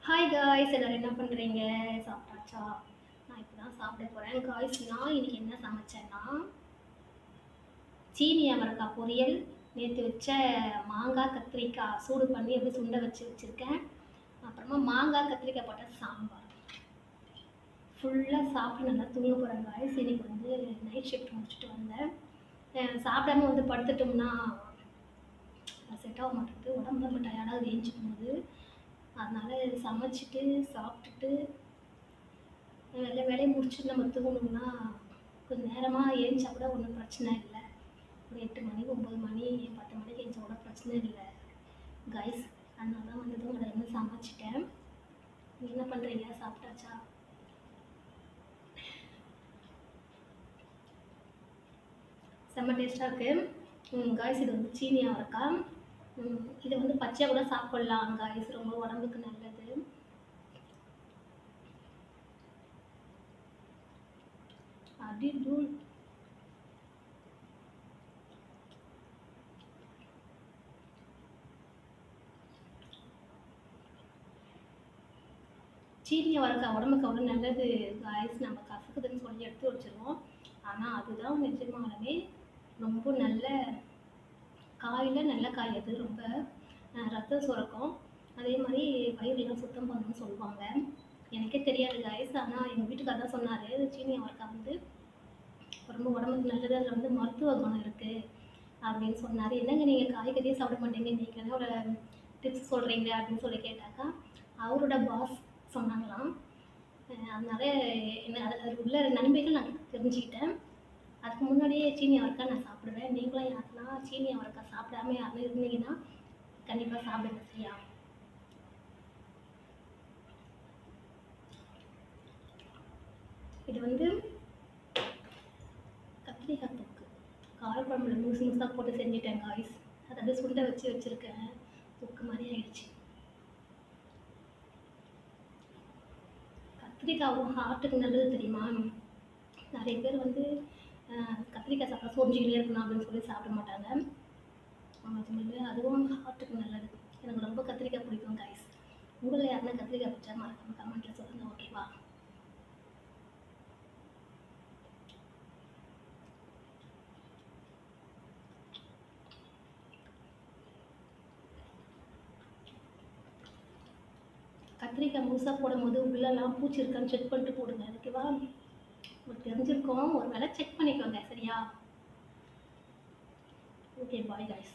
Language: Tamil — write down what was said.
ஹாய் காய்ஸ், எல்லாரும் என்ன பண்ணுறீங்க? சாப்பிட்டாச்சா? நான் இப்போ தான் சாப்பிட போகிறேன் காய்ஸ். நான் இன்னைக்கு என்ன சமைச்சேன்னா, சீனி அவரைக்காய் பொரியல், நேற்று வச்ச மாங்காய் கத்திரிக்காய் சூடு பண்ணி அப்படியே சுண்டை வச்சுருக்கேன். அப்புறமா மாங்காய் கத்திரிக்காய் போட்ட சாம்பார். ஃபுல்லாக சாப்பிட்டு நல்லா தூங்க போகிறேன் காய்ஸ். இன்னைக்கு வந்து நைட் ஷிஃப்ட் முடிச்சுட்டு வந்தேன். சாப்பிடாம வந்து படுத்துட்டோம்னா செட் ஆக மாட்டேங்குது. உடம்பு ரொம்ப டயர்டாக ஏஞ்சிக்கும் போது. அதனால் சமைச்சிட்டு சாப்பிட்டுட்டு எல்லா வேலையும் முடிச்சுட்டு நம்ம தூங்கணும்னா கொஞ்சம் நேரமாக ஏஞ்சா கூட ஒன்றும் பிரச்சனை இல்லை. ஒரு 8 மணி 9 மணி 10 மணிக்கு ஏஞ்சா கூட பிரச்சனை இல்லை கைஸ். அதனால தான் வந்ததும் உடனே சமைச்சிட்டேன். நீங்கள் என்ன பண்ணுறீங்க? சாப்பிட்டாச்சா? செம்ம டேஸ்ட்டாக இருக்குது காய்ஸ். இது வந்து சீனி அவரைக்காய். இதை வந்து பச்சையாக கூட சாப்பிட்லாம் காய்ஸ், ரொம்ப உடம்புக்கு நல்லது. அடி தூள். சீனி அவரைக்காய் உடம்புக்கு அவ்வளோ நல்லது காய்ஸ். நம்ம கசக்குதுன்னு சொல்லி எடுத்து வச்சுருவோம். ஆனால் அதுதான் நிஜமானவே ரொம்ப நல்ல காயில் நல்ல காய். அது ரொம்ப ரத்தம் சுரக்கும். அதே மாதிரி வயிறுலாம் சுத்தம் பண்ணணும்னு சொல்லுவாங்க. எனக்கே தெரியாது காய்ஸ். ஆனால் எங்கள் வீட்டுக்காரர் தான் சொன்னார், சீனி அவரைக்காய் வந்து ரொம்ப உடம்புக்கு நல்லது, அதில் வந்து மருத்துவ குணம் இருக்குது அப்படின்னு சொன்னார். என்னங்க நீங்கள் காய்கறியே சாப்பிட மாட்டீங்க, நீங்கள் என்ன ஒரு டிப்ஸ் சொல்கிறீங்க அப்படின்னு சொல்லி கேட்டாக்கா, அவரோட பாஸ் சொன்னாங்களாம். அதனால என்ன அதில் உள்ள நன்மைகள் நான் தெரிஞ்சுக்கிட்டேன். அதுக்கு முன்னாடியே சீனி அவரைக்காய் நான் சாப்பிடுவேன். நீங்களும் யாருன்னா சீனி அவரைக்காய் சாப்பிடாம யாருன்னா இருந்தீங்கன்னா கண்டிப்பாக சாப்பிடுங்க, சரியா? இது வந்து கத்திரிக்காய் தொக்கு காரக்குழம்புல முழுசு முழுசாக போட்டு செஞ்சுட்டேன் காய்ஸ். அதை அப்படியே சுண்டை வச்சுருக்கேன். தொக்கு மாதிரி ஆயிடுச்சு. கத்திரிக்காவும் ஹார்ட்டுக்கு நல்லது தெரியுமா? நிறைய பேர் வந்து கத்திரிக்காய் சாப்பிட்டா சோஞ்சிக்கிட்டே இருக்கணும் அப்படின்னு சொல்லி சாப்பிட மாட்டாங்க. அதுவும் ஹார்ட்டுக்கு நல்லது. எனக்கு ரொம்ப கத்திரிக்காய் பிடிக்கும் காய்ஸ். உங்களில் யாருன்னா கத்திரிக்காய் பிடிச்சா மறக்காம கமெண்ட்டில் சொல்லுங்கள், ஓகேவா? கத்திரிக்காய் முழுசாக போடும்போது உள்ளெல்லாம் பூச்சி இருக்கான்னு செக் பண்ணிட்டு போடுங்க, ஓகேவா? உங்களுக்கு தெரிஞ்சிருக்கோம், ஒரு வேளை செக் பண்ணிக்கோங்க, சரியா? Okay, bye guys.